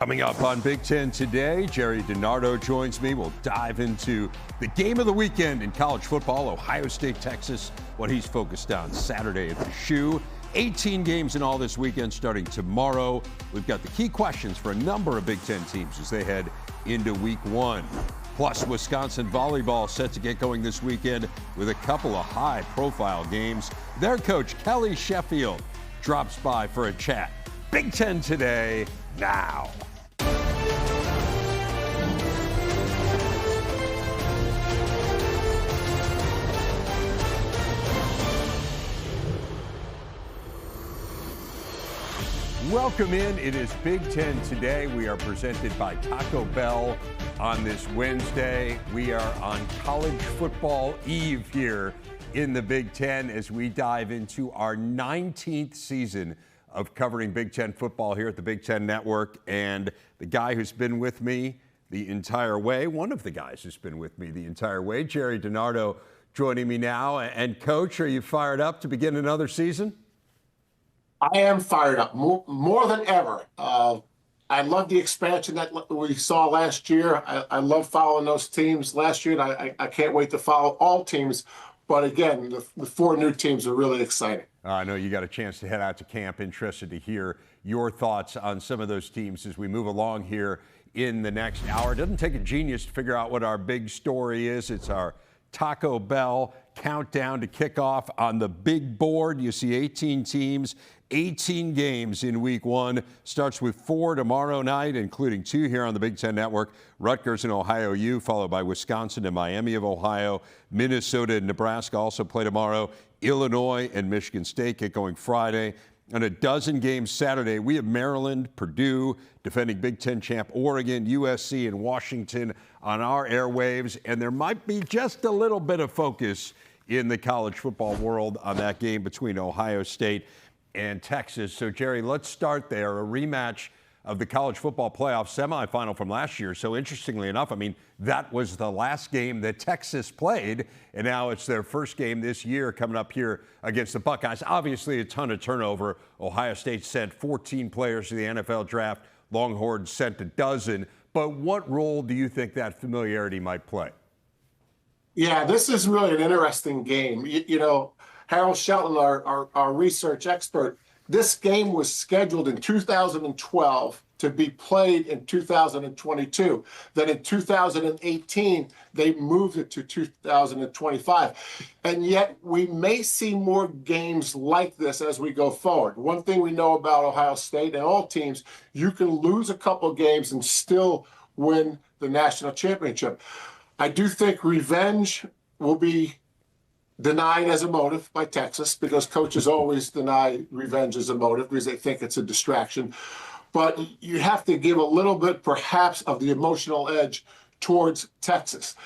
Coming up on Big Ten today, Jerry DiNardo joins me. We'll dive into the game of the weekend in college football, Ohio State, Texas, what he's focused on Saturday at the Shoe. 18 games in all this weekend starting tomorrow. We've got the key questions for a number of Big Ten teams as they head into week one. Plus, Wisconsin volleyball set to get going this weekend with a couple of high-profile games. Their coach, Kelly Sheffield, drops by for a chat. Big Ten today, now. Welcome in. It is Big Ten today. We are presented by Taco Bell on this Wednesday. We are on college football eve here in the Big Ten as we dive into our 19th season of covering Big Ten football here at the Big Ten Network. And the guy who's been with me the entire way, one of the guys who's been with me the entire way, Jerry DiNardo, joining me now. And Coach, are you fired up to begin another season? I am fired up more than ever. I love the expansion that we saw last year. I love following those teams last year, and I can't wait to follow all teams. But again, the four new teams are really exciting. I know you got a chance to head out to camp. Interested to hear your thoughts on some of those teams as we move along here in the next hour. It doesn't take a genius to figure out what our big story is. It's our Taco Bell countdown to kickoff on the big board. You see 18 teams, 18 games in week one. Starts with 4 tomorrow night, including 2 here on the Big Ten Network. Rutgers and Ohio U, followed by Wisconsin and Miami of Ohio. Minnesota and Nebraska also play tomorrow. Illinois and Michigan State get going Friday. And a dozen games Saturday. We have Maryland, Purdue, defending Big Ten champ Oregon, USC, and Washington on our airwaves. And there might be just a little bit of focus in the college football world on that game between Ohio State and Texas. So, Jerry, let's start there. A rematch of the college football playoff semifinal from last year. So, interestingly enough, I mean, that was the last game that Texas played, and now it's their first game this year coming up here against the Buckeyes. Obviously, a ton of turnover. Ohio State sent 14 players to the NFL draft. Longhorns sent a dozen. But what role do you think that familiarity might play? Yeah, this is really an interesting game. You know, Harold Shelton, our research expert, this game was scheduled in 2012 to be played in 2022. Then in 2018, they moved it to 2025. And yet we may see more games like this as we go forward. One thing we know about Ohio State and all teams, you can lose a couple games and still win the national championship. I do think revenge will be denied as a motive by Texas, because coaches always deny revenge as a motive because they think it's a distraction. But you have to give a little bit, perhaps, of the emotional edge towards Texas.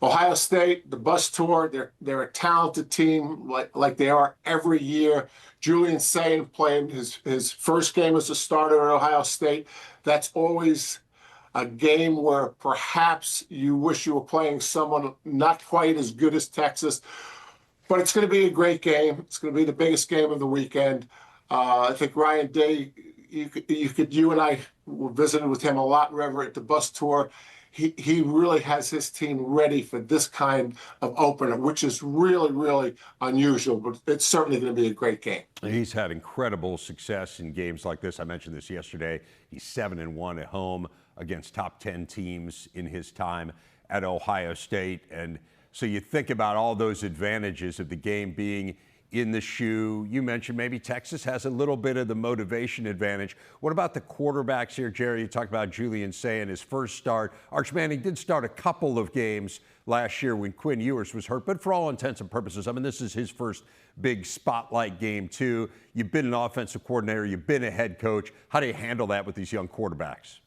Ohio State, the bus tour, they're a talented team like they are every year. Julian Sayin playing his first game as a starter at Ohio State. That's always a game where perhaps you wish you were playing someone not quite as good as Texas. But it's going to be a great game. It's going to be the biggest game of the weekend. I think Ryan Day, you and I were visiting with him a lot, River, at the bus tour. He really has his team ready for this kind of opener, which is really, really unusual. But it's certainly going to be a great game. He's had incredible success in games like this. I mentioned this yesterday. He's 7-1 at home against top 10 teams in his time at Ohio State. And so you think about all those advantages of the game being in the shoe. You mentioned maybe Texas has a little bit of the motivation advantage. What about the quarterbacks here, Jerry? You talked about Julian Sayin, his first start. Arch Manning did start a couple of games last year when Quinn Ewers was hurt, but for all intents and purposes, I mean, this is his first big spotlight game too. You've been an offensive coordinator. You've been a head coach. How do you handle that with these young quarterbacks?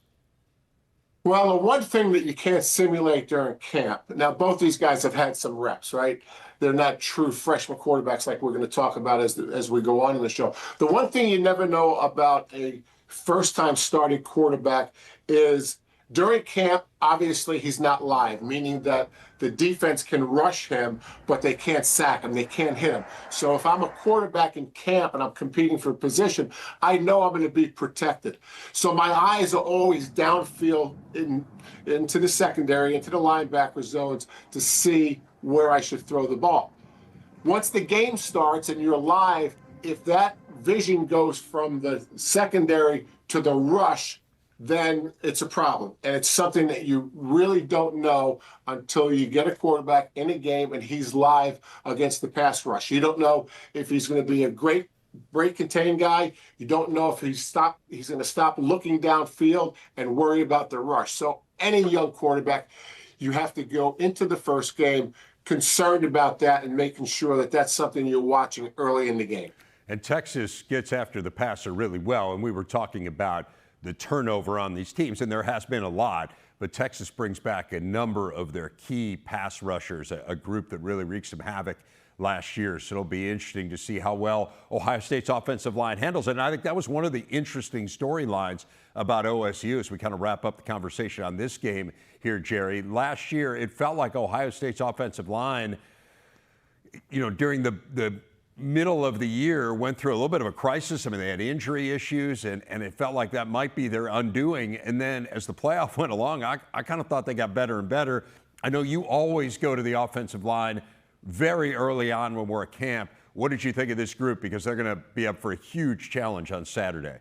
Well, the one thing that you can't simulate during camp, now both these guys have had some reps, right? They're not true freshman quarterbacks like we're going to talk about as we go on in the show. The one thing you never know about a first-time starting quarterback is During camp, obviously he's not live, meaning that the defense can rush him, but they can't sack him, they can't hit him. So if I'm a quarterback in camp and I'm competing for a position, I know I'm going to be protected. So my eyes are always downfield into the secondary, into the linebacker zones to see where I should throw the ball. Once the game starts and you're live, if that vision goes from the secondary to the rush, then it's a problem. And it's something that you really don't know until you get a quarterback in a game and he's live against the pass rush. You don't know if he's going to be a great break contain guy. You don't know if he's going to stop looking downfield and worry about the rush. So any young quarterback, you have to go into the first game concerned about that and making sure that that's something you're watching early in the game. And Texas gets after the passer really well. And we were talking about the turnover on these teams, and there has been a lot, but Texas brings back a number of their key pass rushers, a group that really wreaked some havoc last year. So it'll be interesting to see how well Ohio State's offensive line handles it. And I think that was one of the interesting storylines about OSU as we kind of wrap up the conversation on this game here, Jerry. Last year, it felt like Ohio State's offensive line, during the middle of the year went through a little bit of a crisis. I mean, they had injury issues, and it felt like that might be their undoing. And then as the playoff went along, I kind of thought they got better and better. I know you always go to the offensive line very early on when we're at camp. What did you think of this group? Because they're going to be up for a huge challenge on Saturday.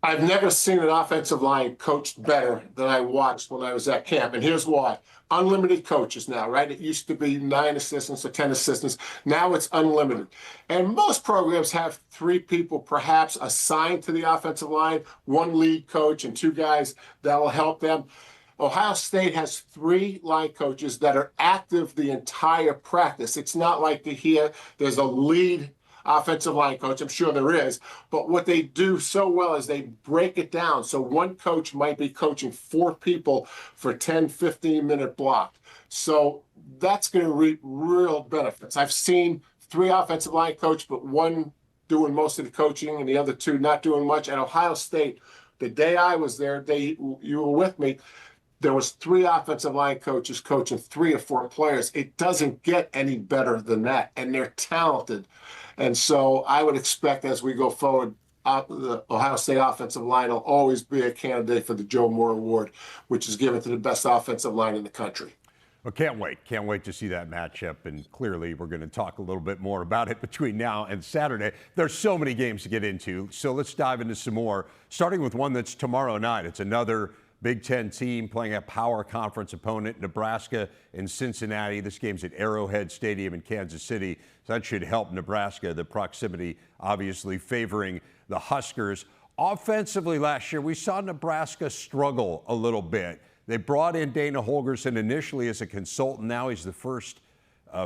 I've never seen an offensive line coached better than I watched when I was at camp. And here's why. Unlimited coaches now, right? It used to be 9 assistants or 10 assistants. Now it's unlimited. And most programs have 3 people perhaps assigned to the offensive line, 1 lead coach and 2 guys that will help them. Ohio State has 3 line coaches that are active the entire practice. It's not like there's a lead offensive line coach. I'm sure there is. But what they do so well is they break it down. So one coach might be coaching 4 people for 10, 15-minute block. So that's going to reap real benefits. I've seen 3 offensive line coaches, but 1 doing most of the coaching and the other 2 not doing much. At Ohio State, the day I was there, you were with me, there was 3 offensive line coaches coaching 3 or 4 players. It doesn't get any better than that, and they're talented. And so I would expect as we go forward, the Ohio State offensive line will always be a candidate for the Joe Moore Award, which is given to the best offensive line in the country. Well, can't wait. Can't wait to see that matchup. And clearly, we're going to talk a little bit more about it between now and Saturday. There's so many games to get into. So let's dive into some more, starting with one that's tomorrow night. It's another Big Ten team playing a power conference opponent, Nebraska and Cincinnati. This game's at Arrowhead Stadium in Kansas City. So that should help Nebraska. The proximity obviously favoring the Huskers. Offensively last year, we saw Nebraska struggle a little bit. They brought in Dana Holgorsen initially as a consultant. Now he's the first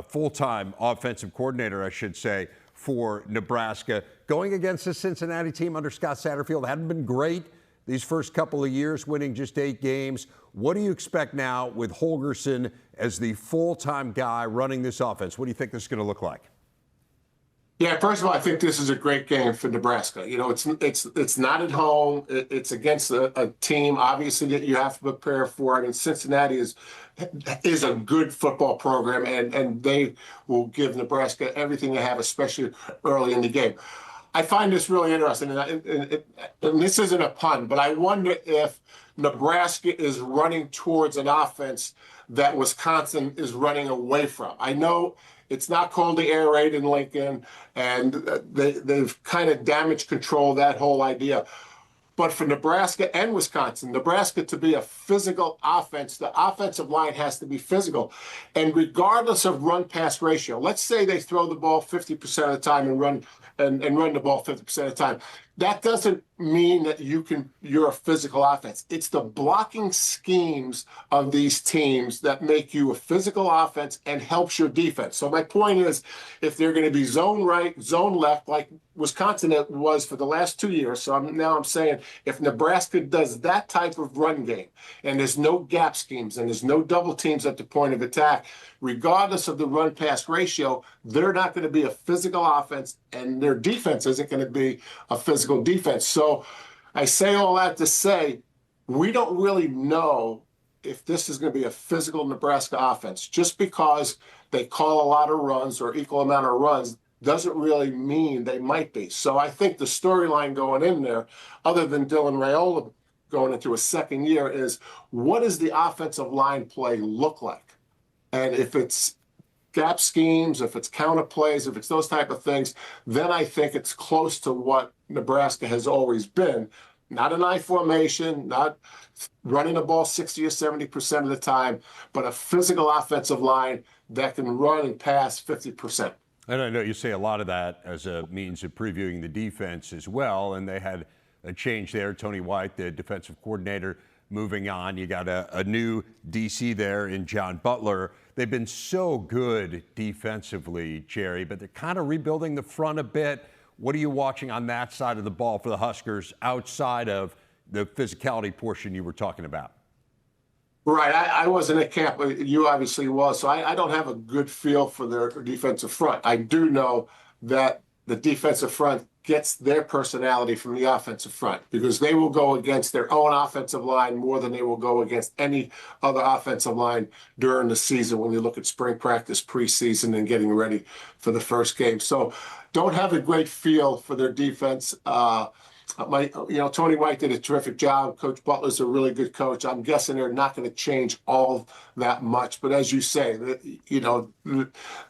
full-time offensive coordinator, I should say, for Nebraska. Going against the Cincinnati team under Scott Satterfield hadn't been great these first couple of years, winning just 8 games. What do you expect now with Holgorsen as the full-time guy running this offense? What do you think this is going to look like? Yeah, first of all, I think this is a great game for Nebraska. It's not at home. It's against a team, obviously, that you have to prepare for. I mean, Cincinnati is a good football program, and they will give Nebraska everything they have, especially early in the game. I find this really interesting, and this isn't a pun, but I wonder if Nebraska is running towards an offense that Wisconsin is running away from. I know it's not called the air raid in Lincoln, and they've kind of damage control that whole idea. But for Nebraska and Wisconsin, Nebraska to be a physical offense, the offensive line has to be physical. And regardless of run-pass ratio, let's say they throw the ball 50% of the time and run the ball 50% of the time. That doesn't mean that you're a physical offense. It's the blocking schemes of these teams that make you a physical offense and helps your defense. So my point is, if they're going to be zone right, zone left, like Wisconsin was for the last 2 years. So now I'm saying if Nebraska does that type of run game and there's no gap schemes and there's no double teams at the point of attack, regardless of the run pass ratio, they're not going to be a physical offense and their defense isn't going to be a physical defense. So I say all that to say we don't really know if this is going to be a physical Nebraska offense. Just because they call a lot of runs or equal amount of runs doesn't really mean they might be. So I think the storyline going in there, other than Dylan Raiola going into a second year, is what does the offensive line play look like? And if it's gap schemes, if it's counter plays, if it's those type of things, then I think it's close to what Nebraska has always been. Not an I formation, not running the ball 60 or 70% of the time, but a physical offensive line that can run and pass 50%. And I know you say a lot of that as a means of previewing the defense as well, and they had a change there. Tony White, the defensive coordinator, moving on. You got a new DC there in John Butler. They've been so good defensively, Jerry, but they're kind of rebuilding the front a bit. What are you watching on that side of the ball for the Huskers outside of the physicality portion you were talking about? Right. I wasn't at camp, but you obviously was. So I don't have a good feel for their defensive front. I do know that the defensive front gets their personality from the offensive front, because they will go against their own offensive line more than they will go against any other offensive line during the season when you look at spring practice, preseason, and getting ready for the first game. So don't have a great feel for their defense. Tony White did a terrific job. Coach Butler's a really good coach. I'm guessing they're not going to change all that much, but as you say, they'll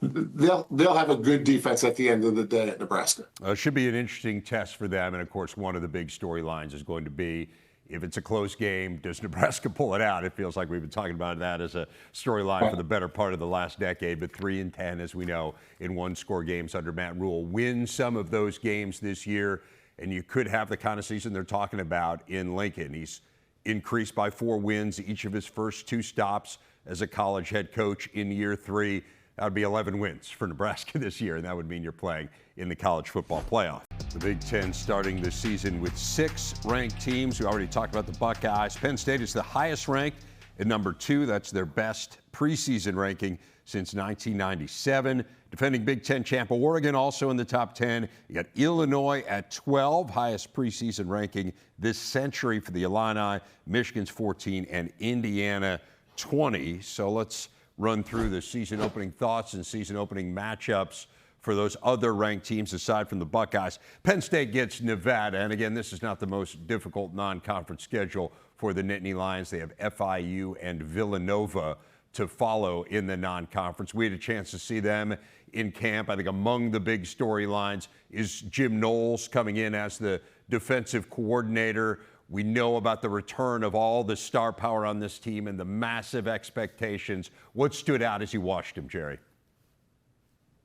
have a good defense at the end of the day at Nebraska. It should be an interesting test for them, and of course, one of the big storylines is going to be, if it's a close game, does Nebraska pull it out? It feels like we've been talking about that as a storyline for the better part of the last decade, but 3-10, as we know, in one-score games under Matt Rule. Win some of those games this year, and you could have the kind of season they're talking about in Lincoln. He's increased by 4 wins each of his first 2 stops as a college head coach in year 3. That would be 11 wins for Nebraska this year, and that would mean you're playing in the college football playoff. The Big Ten starting this season with 6 ranked teams. We already talked about the Buckeyes. Penn State is the highest ranked at number 2. That's their best preseason ranking since 1997. Defending Big Ten champ Oregon also in the top 10. You got Illinois at 12, highest preseason ranking this century for the Illini. Michigan's 14 and Indiana 20. So let's run through the season opening thoughts and season opening matchups for those other ranked teams aside from the Buckeyes. Penn State gets Nevada, and again, this is not the most difficult non-conference schedule for the Nittany Lions. They have FIU and Villanova to follow in the non-conference. We had a chance to see them in camp. I think among the big storylines is Jim Knowles coming in as the defensive coordinator. We know about the return of all the star power on this team and the massive expectations. What stood out as you watched him, Jerry?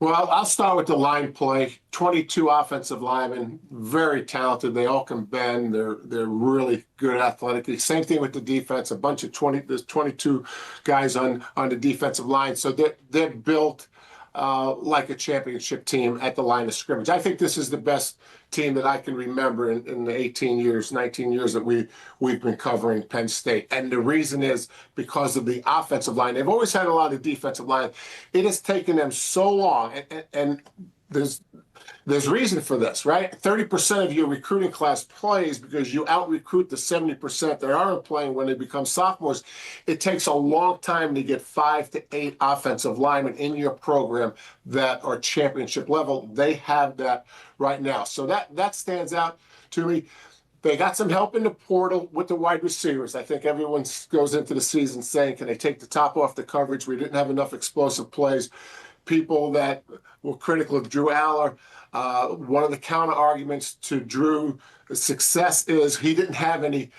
Well, I'll start with the line play. 22 offensive linemen, very talented. They all can bend. They're really good athletically. Same thing with the defense. A bunch of 22 guys on the defensive line. So they're built like a championship team at the line of scrimmage. I think this is the best team that I can remember in the 18 years, 19 years that we've been covering Penn State. And the reason is because of the offensive line. They've always had a lot of defensive line. It has taken them so long, and there's reason for this, right? 30% of your recruiting class plays because you out-recruit the 70% that aren't playing when they become sophomores. It takes a long time to get 5 to 8 offensive linemen in your program that are championship level. They have that right now. So that stands out to me. They got some help in the portal with the wide receivers. I think everyone goes into the season saying, can they take the top off the coverage? We didn't have enough explosive plays. People that were critical of Drew Aller, one of the counter arguments to Drew's success is he didn't have any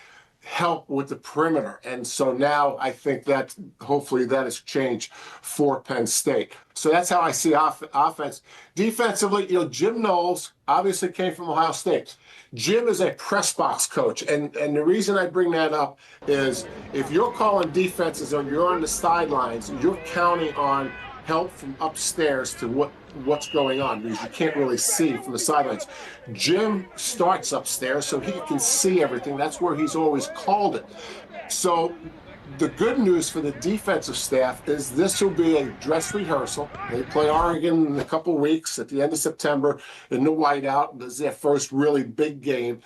help with the perimeter. And so now I think that hopefully that has changed for Penn State. So that's how I see offense. Defensively, Jim Knowles obviously came from Ohio State. Jim is a press box coach. And the reason I bring that up is if you're calling defenses and you're on the sidelines, you're counting on help from upstairs to what's going on, because you can't really see from the sidelines. Jim starts upstairs so he can see everything. That's where he's always called it. So the good news for the defensive staff is this will be a dress rehearsal. They play Oregon in a couple weeks at the end of September in the whiteout. This is their first really big game.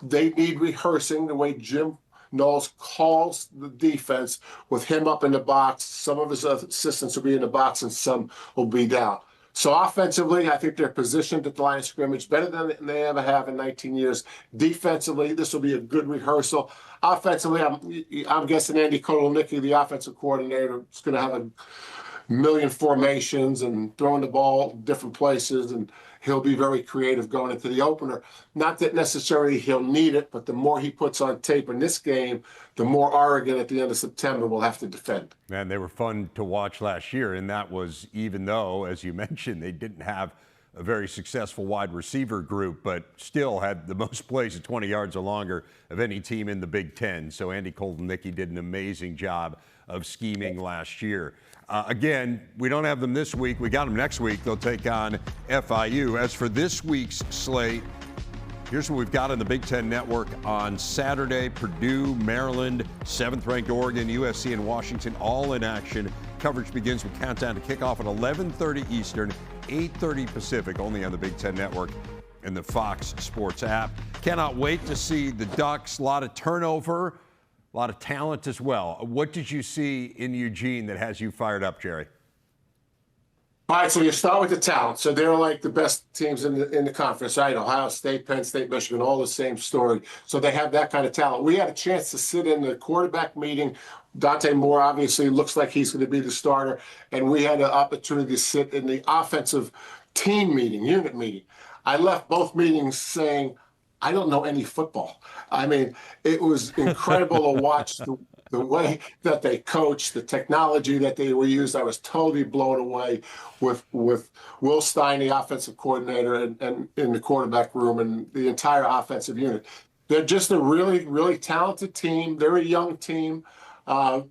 They need rehearsing the way Jim Knowles calls the defense with him up in the box. Some of his assistants will be in the box and some will be down. So offensively, I think they're positioned at the line of scrimmage better than they ever have in 19 years. Defensively, this will be a good rehearsal. Offensively, I'm guessing Andy Kotelnicki, the offensive coordinator, is going to have a million formations and throwing the ball different places, and he'll be very creative going into the opener. Not that necessarily he'll need it, but the more he puts on tape in this game, the more Oregon at the end of September will have to defend. Man, they were fun to watch last year, and that was even though, as you mentioned, they didn't have a very successful wide receiver group, but still had the most plays at 20 yards or longer of any team in the Big Ten. So Andy Kotelnicki did an amazing job of scheming last year. Again, we don't have them this week. We got them next week. They'll take on FIU. As for this week's slate, here's what we've got on the Big Ten Network on Saturday. Purdue, Maryland, 7th-ranked Oregon, USC, and Washington all in action. Coverage begins with countdown to kickoff at 11:30 Eastern, 8:30 Pacific, only on the Big Ten Network and the Fox Sports app. Cannot wait to see the Ducks. A lot of turnover, a lot of talent as well. What did you see in Eugene that has you fired up, Jerry? All right, so you start with the talent. So they're like the best teams in the conference, right? Ohio State, Penn State, Michigan, all the same story. So they have that kind of talent. We had a chance to sit in the quarterback meeting. Dante Moore obviously looks like he's going to be the starter, and we had an opportunity to sit in the offensive team meeting, unit meeting. I left both meetings saying, I don't know any football. I mean, it was incredible to watch the way that they coached, the technology that they were used. I was totally blown away with Will Stein, the offensive coordinator, and in the quarterback room and the entire offensive unit. They're just a really, really talented team. They're a young team.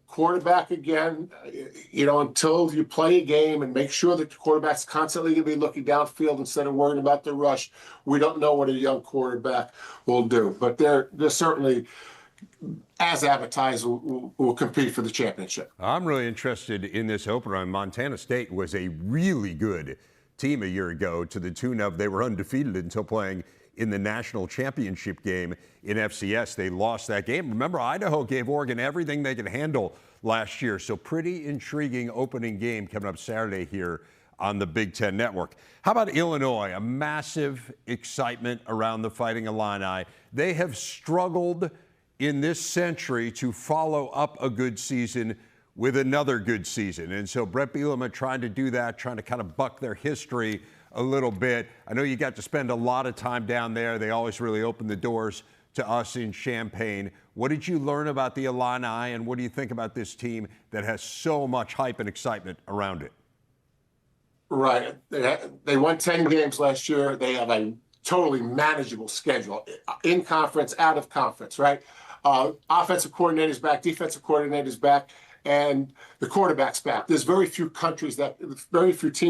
Quarterback again, until you play a game and make sure that the quarterback's constantly going to be looking downfield instead of worrying about the rush, we don't know what a young quarterback will do. But they're certainly, as advertised, will compete for the championship. I'm really interested in this opener. Montana State was a really good team a year ago, to the tune of they were undefeated until playing in the national championship game in FCS. They lost that game. Remember, Idaho gave Oregon everything they could handle last year. So pretty intriguing opening game coming up Saturday here on the Big Ten Network. How about Illinois? A massive excitement around the Fighting Illini. They have struggled in this century to follow up a good season with another good season. And so Brett Bielema trying to do that, trying to kind of buck their history a little bit. I know you got to spend a lot of time down there. They always really open the doors to us in Champaign. What did you learn about the Illini, and what do you think about this team that has so much hype and excitement around it? Right. They won 10 games last year. They have a totally manageable schedule, in conference, out of conference, right? Offensive coordinator's back, defensive coordinator's back, and the quarterback's back. There's very few teams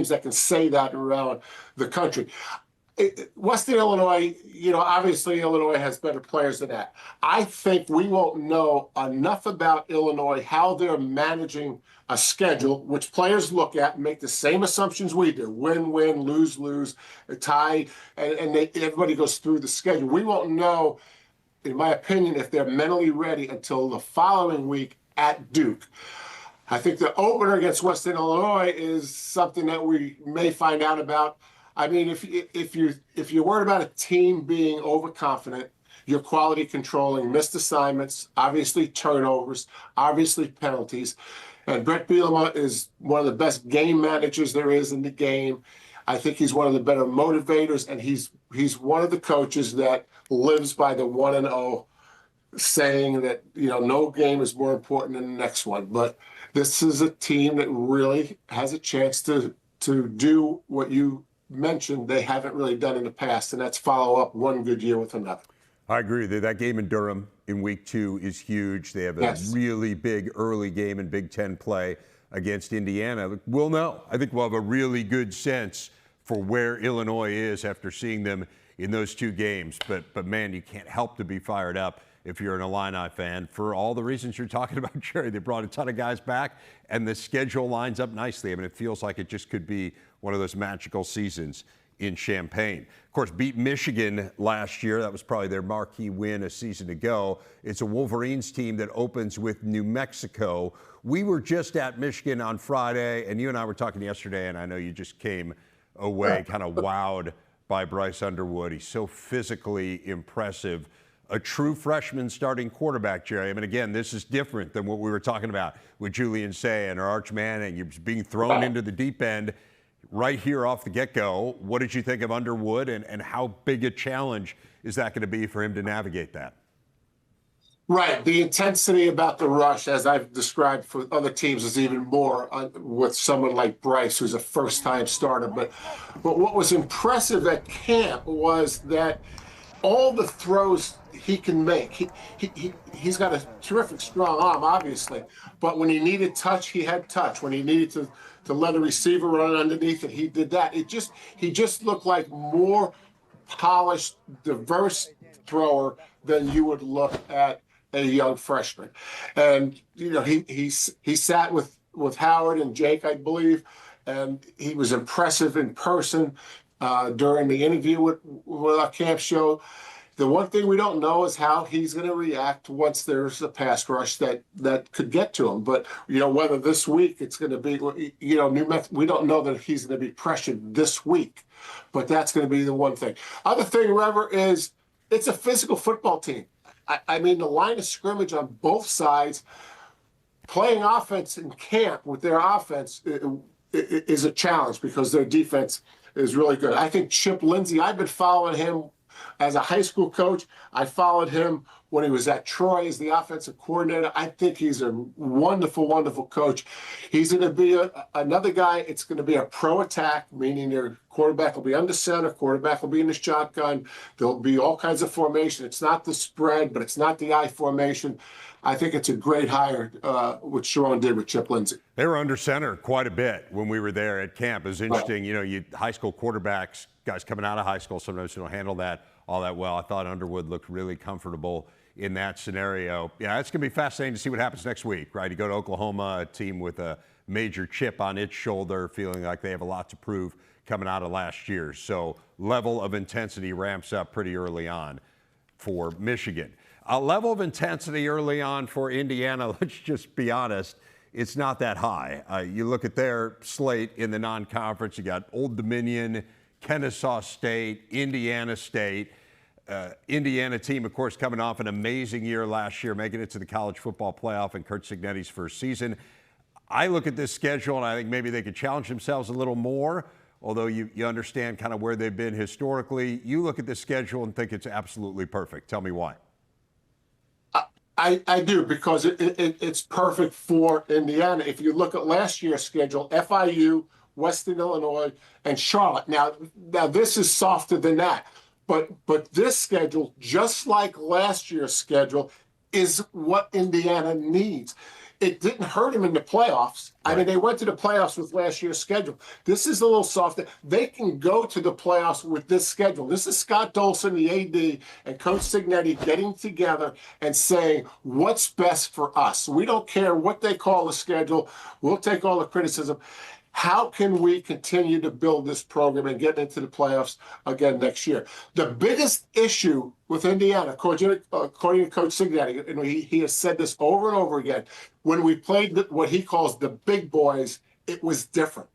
that can say that around the country. Western Illinois, obviously Illinois has better players than that. I think we won't know enough about Illinois, how they're managing a schedule, which players look at and make the same assumptions we do: win, win, lose, lose, a tie, and everybody goes through the schedule. We won't know, in my opinion, if they're mentally ready until the following week at Duke. I think the opener against Western Illinois is something that we may find out about. I mean, if you're worried about a team being overconfident, you're quality controlling, missed assignments, obviously turnovers, obviously penalties. And Brett Bielema is one of the best game managers there is in the game. I think he's one of the better motivators, and he's one of the coaches that lives by the 1-0 saying that, no game is more important than the next one. But this is a team that really has a chance to do what you mentioned they haven't really done in the past, and that's follow up one good year with another. I agree with you. That game in Durham in week 2 is huge. They have a really big early game in Big Ten play against Indiana. We'll know. I think we'll have a really good sense for where Illinois is after seeing them in those 2 games. But man, you can't help to be fired up if you're an Illini fan for all the reasons you're talking about, Jerry. They brought a ton of guys back, and the schedule lines up nicely. I mean, it feels like it just could be one of those magical seasons in Champaign. Of course, beat Michigan last year. That was probably their marquee win a season ago. It's a Wolverines team that opens with New Mexico. We were just at Michigan on Friday, and you and I were talking yesterday, and I know you just came away kind of wowed by Bryce Underwood. He's so physically impressive. A true freshman starting quarterback, Jerry. I mean, again, this is different than what we were talking about with Julian Say or Arch Manning. You're being thrown into the deep end right here off the get-go. What did you think of Underwood, and how big a challenge is that going to be for him to navigate that? Right. The intensity about the rush, as I've described for other teams, is even more with someone like Bryce, who's a first-time starter. But what was impressive at camp was that all the throws he can make, he's got a terrific strong arm, obviously. But when he needed touch, he had touch. When he needed to let a receiver run underneath it, he did that. He just looked like more polished, diverse thrower than you would look at a young freshman. And he sat with Howard and Jake, I believe, and he was impressive in person during the interview with our camp show. The one thing we don't know is how he's going to react once there's a pass rush that could get to him. But whether this week it's going to be, we don't know that he's going to be pressured this week. But that's going to be the one thing. Other thing, Rever, is it's a physical football team. I mean, the line of scrimmage on both sides, playing offense in camp with their offense is a challenge because their defense is really good. I think Chip Lindsey, I've been following him as a high school coach. I followed him when he was at Troy as the offensive coordinator. I think he's a wonderful, wonderful coach. He's going to be another guy. It's going to be a pro attack, meaning their quarterback will be under center, quarterback will be in the shotgun. There'll be all kinds of formation. It's not the spread, but it's not the I formation. I think it's a great hire, what Sharon did with Chip Lindsey. They were under center quite a bit when we were there at camp. It was interesting. Right. You high school quarterbacks, guys coming out of high school, sometimes don't handle that all that well. I thought Underwood looked really comfortable in that scenario. Yeah, it's going to be fascinating to see what happens next week, right? You go to Oklahoma, a team with a major chip on its shoulder, feeling like they have a lot to prove coming out of last year. So level of intensity ramps up pretty early on for Michigan. A level of intensity early on for Indiana, let's just be honest, it's not that high. You look at their slate in the non-conference, you got Old Dominion, Kennesaw State, Indiana State. Indiana team, of course, coming off an amazing year last year, making it to the college football playoff in Kurt Cignetti's first season. I look at this schedule, and I think maybe they could challenge themselves a little more, although you understand kind of where they've been historically. You look at this schedule and think it's absolutely perfect. Tell me why. I do, because it's perfect for Indiana. If you look at last year's schedule, FIU, Western Illinois, and Charlotte. Now this is softer than that. But this schedule, just like last year's schedule, is what Indiana needs. It didn't hurt them in the playoffs. Right. I mean, they went to the playoffs with last year's schedule. This is a little softer. They can go to the playoffs with this schedule. This is Scott Dolson, the AD, and Coach Cignetti getting together and saying, what's best for us? We don't care what they call the schedule. We'll take all the criticism. How can we continue to build this program and get into the playoffs again next year? The biggest issue with Indiana, according to Coach Cignetti, and he has said this over and over again, when we played what he calls the big boys, it was different.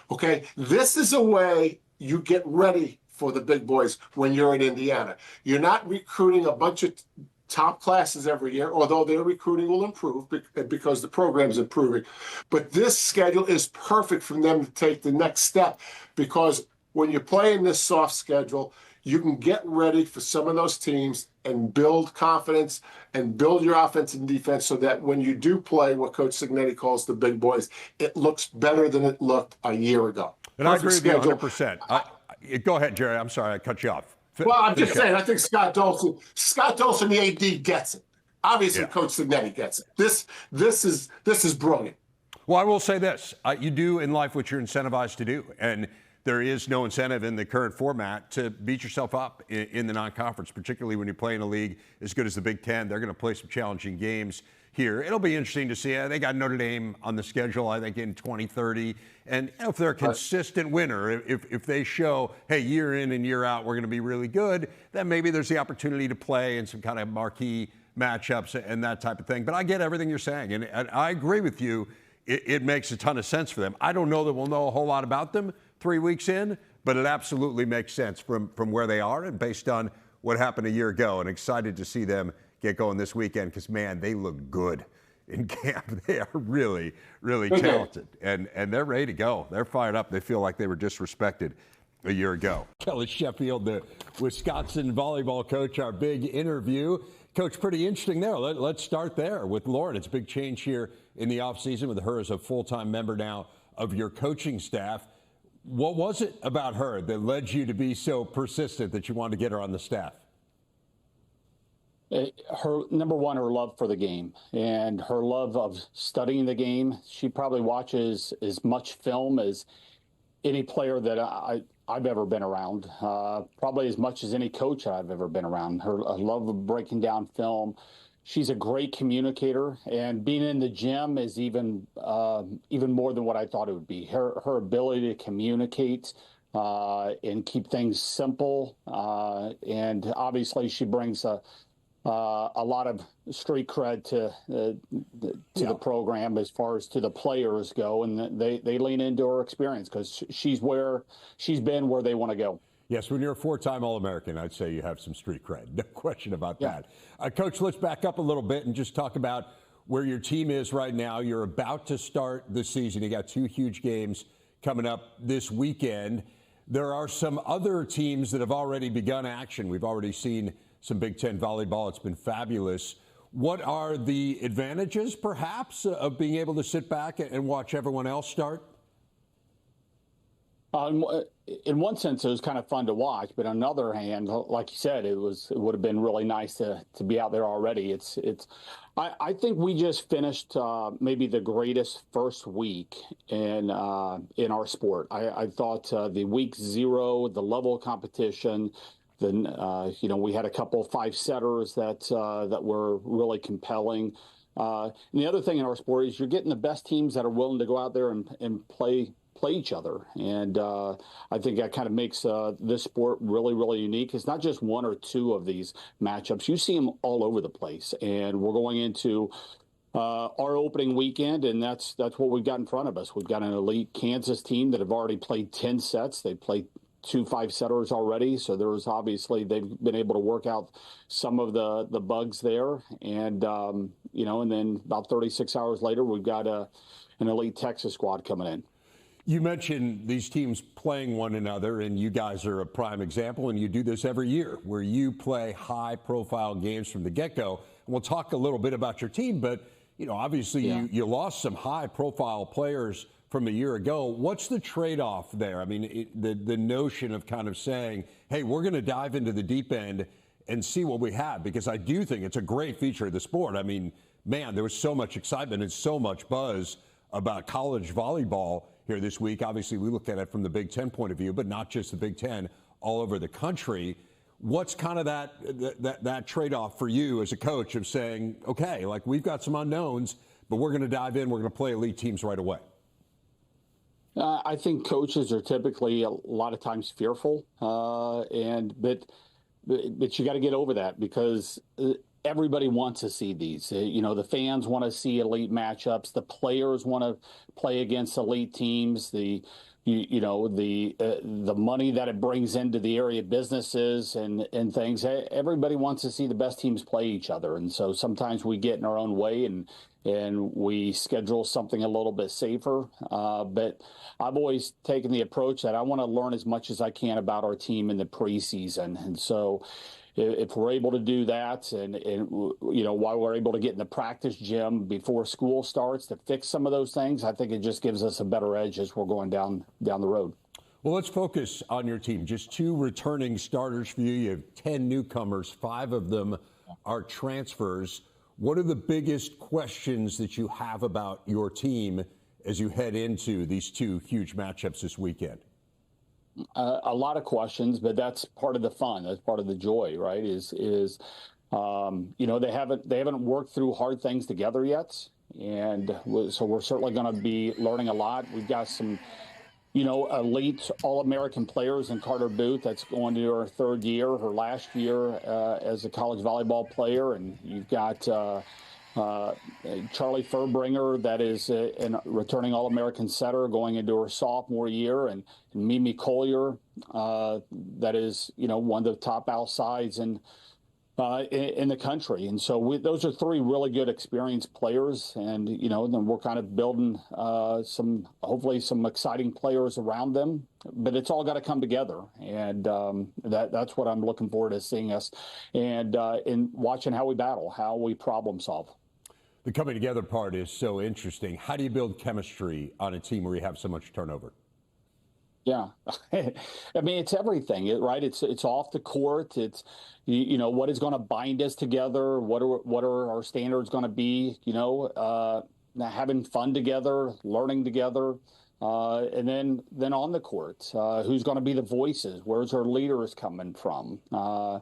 Okay, this is a way you get ready for the big boys when you're in Indiana. You're not recruiting a bunch of top classes every year, although their recruiting will improve because the program's improving. But this schedule is perfect for them to take the next step, because when you're playing this soft schedule, you can get ready for some of those teams and build confidence and build your offense and defense so that when you do play what Coach Cignetti calls the big boys, it looks better than it looked a year ago. And I agree with you 100%. Go ahead, Jerry. I'm sorry, I cut you off. Well, I'm just saying, I think Scott Dolson, the AD, gets it. Obviously, yeah. Coach Cignetti gets it. This is brilliant. Well, I will say this. You do in life what you're incentivized to do. And there is no incentive in the current format to beat yourself up in the non-conference, particularly when you play in a league as good as the Big Ten. They're going to play some challenging games. here. It'll be interesting to see. They got Notre Dame on the schedule, I think, in 2030. And if they're a consistent winner, if they show, hey, year in and year out, we're going to be really good, then maybe there's the opportunity to play in some kind of marquee matchups and that type of thing. But I get everything you're saying, and I agree with you. It makes a ton of sense for them. I don't know that we'll know a whole lot about them 3 weeks in, but it absolutely makes sense from where they are and based on what happened a year ago. And excited to see them get going this weekend because, man, they look good in camp. They are really, really talented, and they're ready to go. They're fired up. They feel like they were disrespected a year ago. Kelly Sheffield, the Wisconsin volleyball coach, our big interview. Coach, pretty interesting there. Let's start there with Lauren. It's a big change here in the offseason with her as a full-time member now of your coaching staff. What was it about her that led you to be so persistent that you wanted to get her on the staff? Her number one, her love for the game and her love of studying the game. She probably watches as much film as any player that I've ever been around, probably as much as any coach I've ever been around. Her love of breaking down film. She's a great communicator, and being in the gym is even more than what I thought it would be. Her ability to communicate and keep things simple, and obviously she brings a lot of street cred to the program as far as to the players go, and they lean into her experience because she's been where they want to go. Yes, when you're a four-time All-American, I'd say you have some street cred. No question about that. Coach, let's back up a little bit and just talk about where your team is right now. You're about to start the season. You got two huge games coming up this weekend. There are some other teams that have already begun action. We've already seen some Big Ten volleyball. It's been fabulous. What are the advantages, perhaps, of being able to sit back and watch everyone else start? In one sense, it was kind of fun to watch, but on the other hand, like you said, it would have been really nice to be out there already. I think we just finished maybe the greatest first week in our sport. I thought the week 0, the level of competition. Then, we had a couple of 5-setters that were really compelling. And the other thing in our sport is you're getting the best teams that are willing to go out there and play each other. And I think that kind of makes this sport really, really unique. It's not just one or two of these matchups. You see them all over the place. And we're going into our opening weekend, and that's what we've got in front of us. We've got an elite Kansas team that have already played 10 sets. They played 2 5-setters already, so there's obviously they've been able to work out some of the bugs there, and and then about 36 hours later, we've got an elite Texas squad coming in. You mentioned these teams playing one another, and you guys are a prime example, and you do this every year where you play high-profile games from the get-go. And we'll talk a little bit about your team, but obviously you lost some high-profile players from a year ago. What's the trade-off there? I mean, the notion of kind of saying, hey, we're going to dive into the deep end and see what we have, because I do think it's a great feature of the sport. I mean, man, there was so much excitement and so much buzz about college volleyball here this week. Obviously, we looked at it from the Big Ten point of view, but not just the Big Ten, all over the country. What's kind of that trade-off for you as a coach of saying, okay, like we've got some unknowns, but we're going to dive in, we're going to play elite teams right away? I think coaches are typically a lot of times fearful, but you got to get over that because everybody wants to see these. The fans want to see elite matchups. The players want to play against elite teams. The money that it brings into the area businesses and things. Everybody wants to see the best teams play each other, and so sometimes we get in our own way and we schedule something a little bit safer. But I've always taken the approach that I want to learn as much as I can about our team in the preseason, and so if we're able to do that and while we're able to get in the practice gym before school starts to fix some of those things, I think it just gives us a better edge as we're going down the road. Well, let's focus on your team. Just 2 returning starters for you. You have 10 newcomers. 5 of them are transfers. What are the biggest questions that you have about your team as you head into these 2 huge matchups this weekend? A lot of questions, but that's part of the fun. That's part of the joy, right? Is They haven't worked through hard things together yet, and so we're certainly going to be learning a lot. We've got some elite All-American players in Carter Booth that's going to her third year, her last year as a college volleyball player. And you've got Charlie Furbringer, that is a returning All-American setter going into her sophomore year, and Mimi Collier, that is, one of the top outsides in the country. And so those are three really good experienced players. And, then we're kind of building hopefully some exciting players around them. But it's all got to come together. And that's what I'm looking forward to seeing us and in watching how we battle, how we problem solve. The coming together part is so interesting. How do you build chemistry on a team where you have so much turnover? Yeah, I mean, it's everything, right? It's off the court. It's what is going to bind us together. What are our standards going to be? Having fun together, learning together, and then on the court, who's going to be the voices? Where's our leaders coming from? Who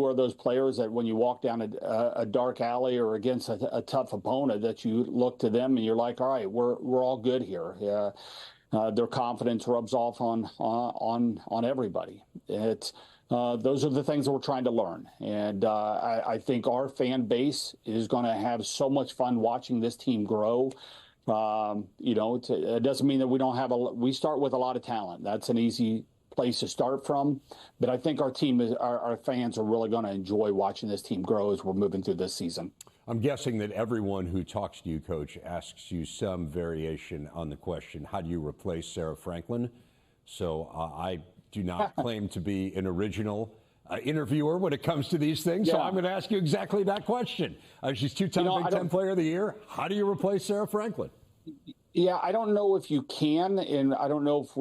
are those players that when you walk down a dark alley or against a tough opponent that you look to them and you're like, all right, we're all good here. Yeah. Their confidence rubs off on everybody. Those are the things that we're trying to learn, and I think our fan base is going to have so much fun watching this team grow. It doesn't mean that we don't have we start with a lot of talent. That's an easy place to start from, but I think our fans are really going to enjoy watching this team grow as we're moving through this season. I'm guessing that everyone who talks to you, Coach, asks you some variation on the question, how do you replace Sarah Franklin? So I do not claim to be an original interviewer when it comes to these things, so I'm going to ask you exactly that question. She's two-time Big Ten Player of the Year. How do you replace Sarah Franklin? Yeah, I don't know if you can, and I don't know if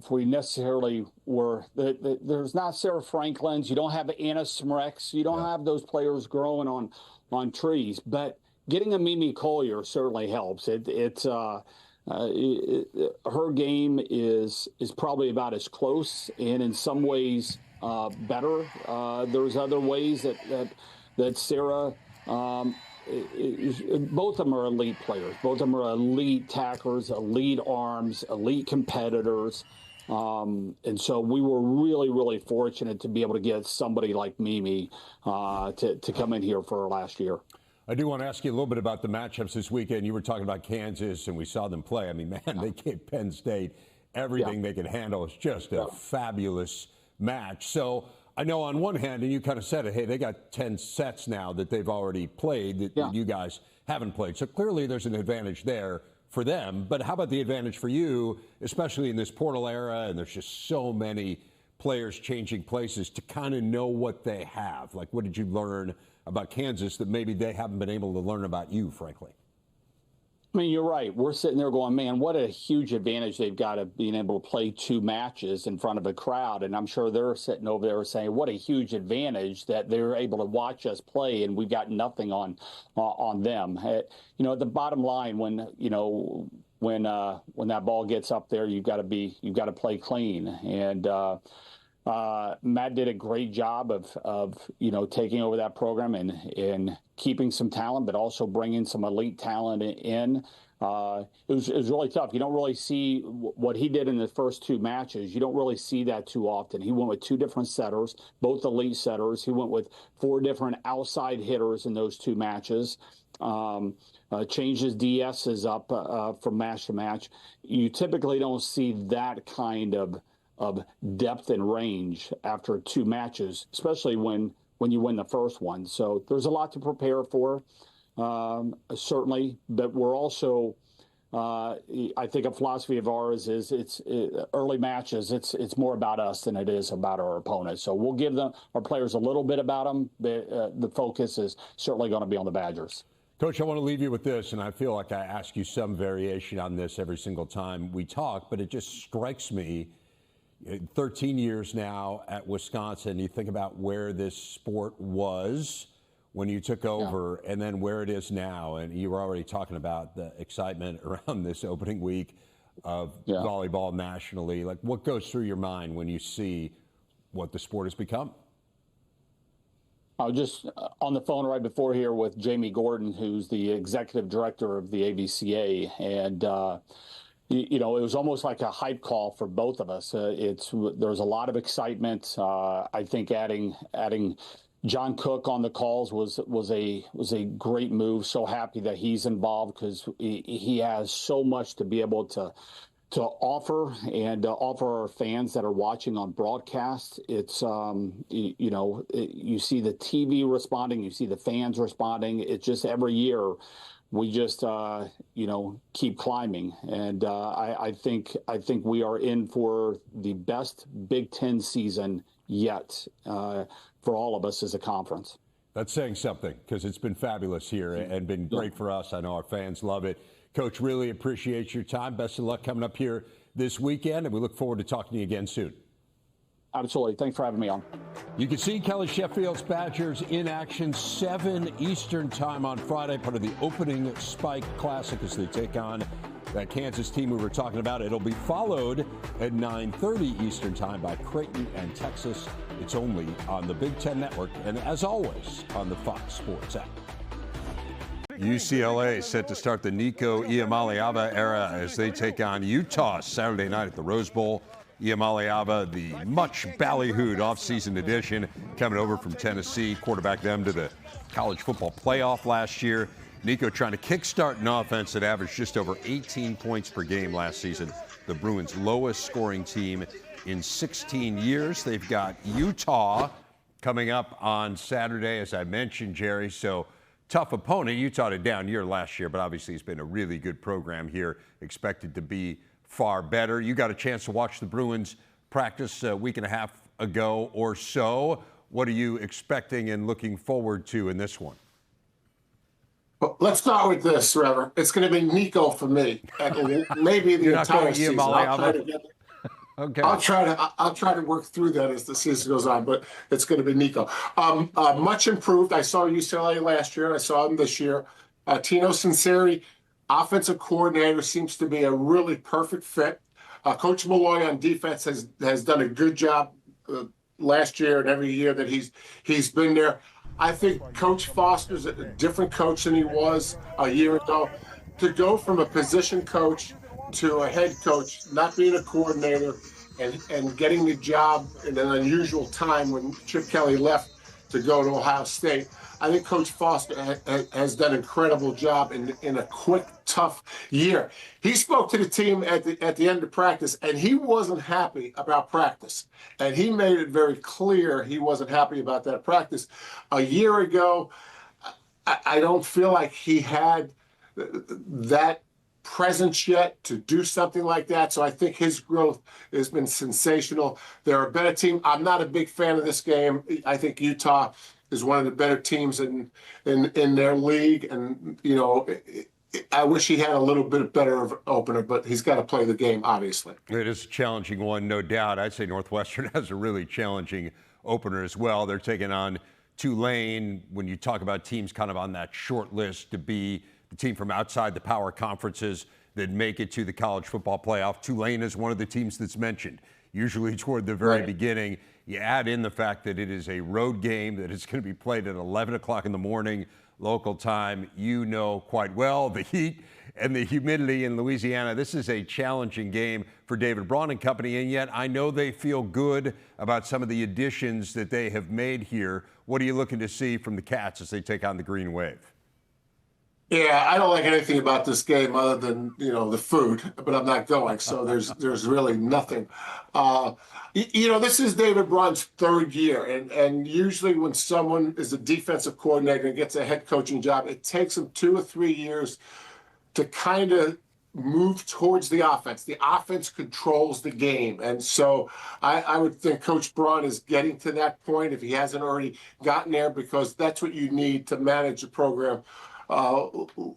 we necessarily were. There's not Sarah Franklins. You don't have Anna Smrek's. You don't have those players growing on trees. But getting a Mimi Collier certainly helps. Her game is probably about as close, and in some ways better. There's other ways that Sarah. Both of them are elite players. Both of them are elite tacklers, elite arms, elite competitors. And so we were really, really fortunate to be able to get somebody like Mimi to come in here for our last year. I do want to ask you a little bit about the matchups this weekend. You were talking about Kansas, and we saw them play. I mean, man, they gave Penn State everything they could handle. It's just a fabulous match. So I know on one hand, and you kind of said it, hey, they got 10 sets now that they've already played that you guys haven't played. So clearly there's an advantage there for them. But how about the advantage for you, especially in this portal era, and there's just so many players changing places, to kind of know what they have? Like, what did you learn about Kansas that maybe they haven't been able to learn about you, frankly? I mean, you're right. We're sitting there going, man, what a huge advantage they've got of being able to play two matches in front of a crowd. And I'm sure they're sitting over there saying, what a huge advantage that they're able to watch us play, and we've got nothing on them. The bottom line, when that ball gets up there, you've got to play clean. And Matt did a great job of taking over that program and keeping some talent, but also bringing some elite talent in. It was really tough. You don't really see what he did in the first two matches. You don't really see that too often. He went with two different setters, both elite setters. He went with four different outside hitters in those two matches. Changed his DSs up from match to match. You typically don't see that kind of depth and range after two matches, especially when you win the first one. So there's a lot to prepare for, certainly, but we're also, I think a philosophy of ours is it's early matches. It's more about us than it is about our opponents. So we'll give our players a little bit about them, but the focus is certainly going to be on the Badgers. Coach, I want to leave you with this, and I feel like I ask you some variation on this every single time we talk, but it just strikes me, 13 years now at Wisconsin, you think about where this sport was when you took over and then where it is now. And you were already talking about the excitement around this opening week of volleyball nationally. Like, what goes through your mind when you see what the sport has become? I was just on the phone right before here with Jamie Gordon, who's the executive director of the AVCA, and it was almost like a hype call for both of us. There's a lot of excitement. I think adding John Cook on the calls was a great move. So happy that he's involved because he has so much to be able to offer and offer our fans that are watching on broadcast. It's you see the TV responding, you see the fans responding. It's just every year we just keep climbing, and I think we are in for the best Big Ten season yet for all of us as a conference. That's saying something because it's been fabulous here and been great for us. I know our fans love it. Coach, really appreciate your time. Best of luck coming up here this weekend, and we look forward to talking to you again soon. Absolutely. Thanks for having me on. You can see Kelly Sheffield's Badgers in action 7 Eastern time on Friday, part of the opening Spike Classic as they take on that Kansas team we were talking about. It'll be followed at 9:30 Eastern time by Creighton and Texas. It's only on the Big Ten Network and, as always, on the Fox Sports app. UCLA set to start the Nico Iamaleava era as they take on Utah Saturday night at the Rose Bowl. Iamaleava, the much ballyhooed offseason edition, coming over from Tennessee, quarterbacked them to the college football playoff last year. Nico trying to kickstart an offense that averaged just over 18 points per game last season, the Bruins' lowest scoring team in 16 years. They've got Utah coming up on Saturday, as I mentioned, Jerry. So tough opponent. Utah had a down year last year, but obviously it's been a really good program here, expected to be far better. You got a chance to watch the Bruins practice a week and a half ago or so. What are you expecting and looking forward to in this one? Well, let's start with this, Trevor. It's going to be Nico for me, and maybe the entire season. Okay. I'll try to work through that as the season goes on, but it's going to be Nico. Much improved. I saw UCLA last year. I saw him this year. Tino Sinceri, offensive coordinator, seems to be a really perfect fit. Coach Malloy on defense has done a good job last year and every year that he's been there. I think Coach Foster's a different coach than he was a year ago. To go from a position coach to a head coach, not being a coordinator, and getting the job in an unusual time when Chip Kelly left to go to Ohio State. I think Coach Foster has done an incredible job in a quick, tough year. He spoke to the team at the end of practice, and he wasn't happy about practice. And he made it very clear he wasn't happy about that practice. A year ago, I don't feel like he had that presence yet to do something like that. So I think his growth has been sensational. They're a better team. I'm not a big fan of this game. I think Utah is one of the better teams in their league. And, I wish he had a little bit better of an opener, but he's got to play the game, obviously. It is a challenging one, no doubt. I'd say Northwestern has a really challenging opener as well. They're taking on Tulane. When you talk about teams kind of on that short list to be the team from outside the power conferences that make it to the college football playoff, Tulane is one of the teams that's mentioned, usually toward the very beginning. You add in the fact that it is a road game, that it's going to be played at 11 o'clock in the morning, local time. You know quite well the heat and the humidity in Louisiana. This is a challenging game for David Braun and company, and yet I know they feel good about some of the additions that they have made here. What are you looking to see from the Cats as they take on the Green Wave? Yeah, I don't like anything about this game other than, the food, but I'm not going. So there's really nothing. This is David Braun's third year. And usually when someone is a defensive coordinator and gets a head coaching job, it takes them 2 or 3 years to kind of move towards the offense. The offense controls the game. And so I would think Coach Braun is getting to that point if he hasn't already gotten there, because that's what you need to manage a program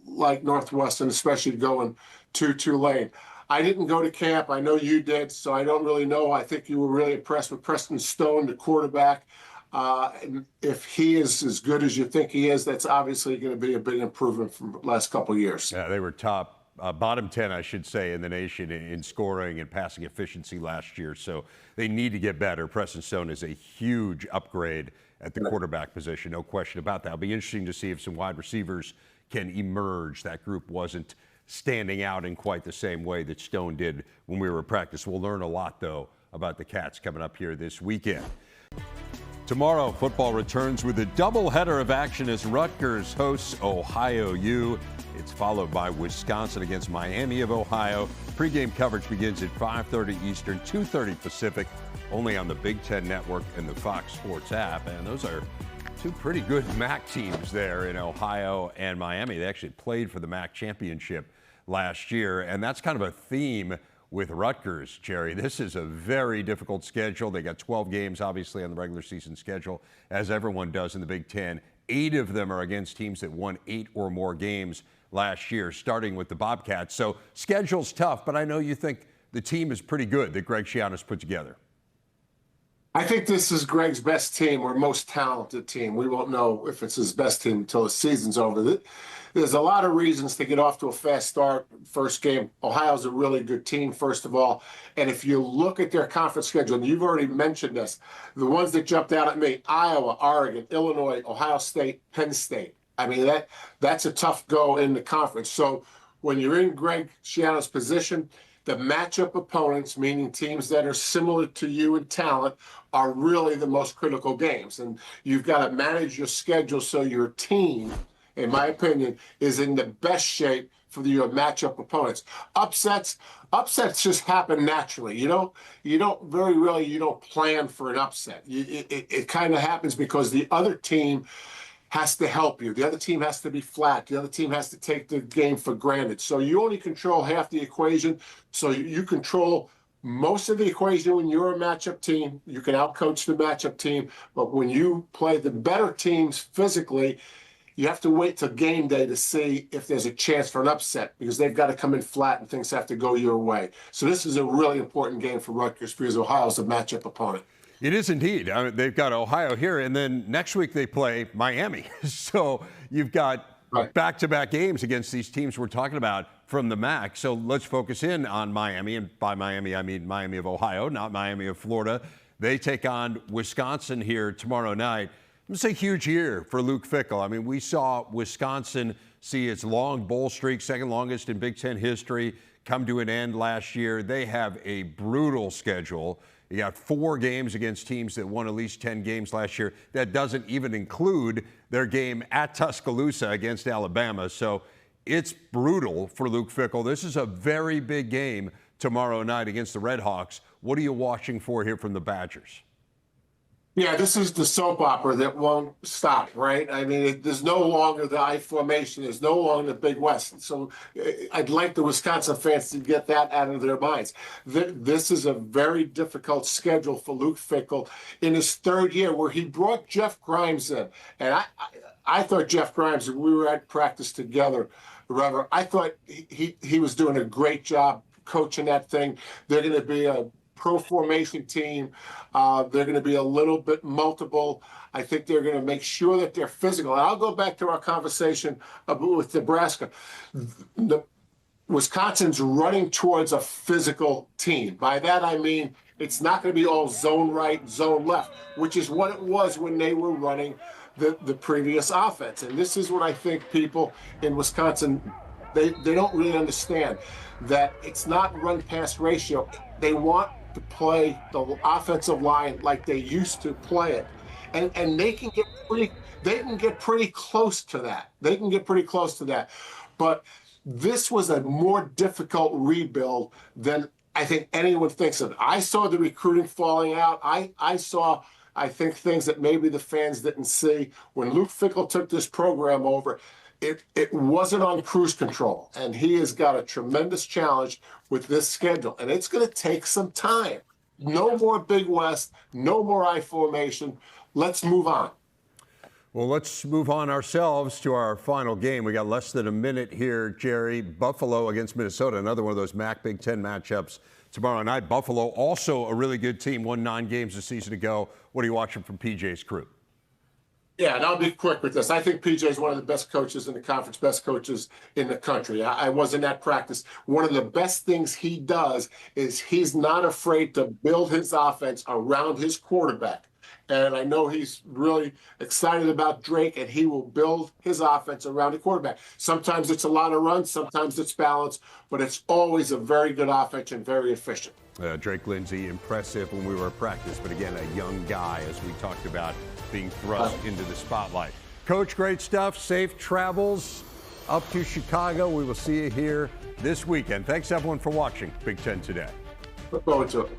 like Northwestern, especially going to Tulane. I didn't go to camp. I know you did, so I don't really know. I think you were really impressed with Preston Stone, the quarterback. And if he is as good as you think he is, that's obviously going to be a big improvement from the last couple of years. Yeah, they were top, bottom 10, I should say, in the nation in scoring and passing efficiency last year. So they need to get better. Preston Stone is a huge upgrade at the quarterback position, no question about that. It'll be interesting to see if some wide receivers can emerge. That group wasn't standing out in quite the same way that Stone did when we were at practice. We'll learn a lot, though, about the Cats coming up here this weekend. Tomorrow, football returns with a doubleheader of action as Rutgers hosts Ohio U. It's followed by Wisconsin against Miami of Ohio. Pre-game coverage begins at 5:30 Eastern, 2:30 Pacific, only on the Big Ten Network and the Fox Sports app. And those are two pretty good MAC teams there in Ohio and Miami. They actually played for the MAC championship last year, and that's kind of a theme with Rutgers, Jerry. This is a very difficult schedule. They got 12 games, obviously, on the regular season schedule, as everyone does in the Big Ten. 8 of them are against teams that won 8 or more games last year, starting with the Bobcats. So schedule's tough, but I know you think the team is pretty good that Greg Schiano's put together. I think this is Greg's best team or most talented team. We won't know if it's his best team until the season's over. There's a lot of reasons to get off to a fast start. First game, Ohio's a really good team, first of all. And if you look at their conference schedule, and you've already mentioned this, the ones that jumped out at me, Iowa, Oregon, Illinois, Ohio State, Penn State. I mean, that's a tough go in the conference. So when you're in Greg Schiano's position, the matchup opponents, meaning teams that are similar to you in talent, are really the most critical games. And you've got to manage your schedule so your team, in my opinion, is in the best shape for your matchup opponents. Upsets just happen naturally. You don't plan for an upset. It kind of happens because the other team has to help you. The other team has to be flat. The other team has to take the game for granted. So you only control half the equation. So you control most of the equation when you're a matchup team. You can outcoach the matchup team. But when you play the better teams physically, you have to wait till game day to see if there's a chance for an upset because they've got to come in flat and things have to go your way. So this is a really important game for Rutgers because Ohio's a matchup opponent. It is indeed. I mean, they've got Ohio here, and then next week they play Miami. So you've got back-to-back games against these teams we're talking about from the MAC. So let's focus in on Miami, and by Miami I mean Miami of Ohio, not Miami of Florida. They take on Wisconsin here tomorrow night. It's a huge year for Luke Fickell. I mean, we saw Wisconsin see its long bowl streak, second longest in Big Ten history, come to an end last year. They have a brutal schedule. You got 4 games against teams that won at least 10 games last year. That doesn't even include their game at Tuscaloosa against Alabama. So it's brutal for Luke Fickell. This is a very big game tomorrow night against the Redhawks. What are you watching for here from the Badgers? Yeah, this is the soap opera that won't stop, right? I mean, there's no longer the I formation. There's no longer the Big West. So I'd like the Wisconsin fans to get that out of their minds. This is a very difficult schedule for Luke Fickell in his 3rd year where he brought Jeff Grimes in. And I thought Jeff Grimes, we were at practice together, Rever, I thought he was doing a great job coaching that thing. They're going to be a pro formation team. They're going to be a little bit multiple. I think they're going to make sure that they're physical. And I'll go back to our conversation with Nebraska. Wisconsin's running towards a physical team. By that, I mean, it's not going to be all zone right, zone left, which is what it was when they were running the previous offense. And this is what I think people in Wisconsin, they don't really understand, that it's not run-pass ratio. They want to play the offensive line like they used to play it, and they can get pretty close to that. They can get pretty close to that, but this was a more difficult rebuild than I think anyone thinks of. I saw the recruiting falling out. I saw, I think, things that maybe the fans didn't see when Luke Fickell took this program over. It wasn't on cruise control, and he has got a tremendous challenge with this schedule, and it's going to take some time. No more Big West, no more I formation. Let's move on. Well, let's move on ourselves to our final game. We got less than a minute here, Jerry. Buffalo against Minnesota, another one of those MAC Big Ten matchups tomorrow night. Buffalo, also a really good team, won 9 games a season ago. What are you watching from PJ's crew? Yeah, and I'll be quick with this. I think PJ is one of the best coaches in the conference, best coaches in the country. I was in that practice. One of the best things he does is he's not afraid to build his offense around his quarterback. And I know he's really excited about Drake, and he will build his offense around the quarterback. Sometimes it's a lot of runs, sometimes it's balanced, but it's always a very good offense and very efficient. Drake Lindsey, impressive when we were at practice, but again, a young guy, as we talked about, being thrust into the spotlight. Coach, great stuff. Safe travels up to Chicago. We will see you here this weekend. Thanks, everyone, for watching Big Ten Today. Look forward to it.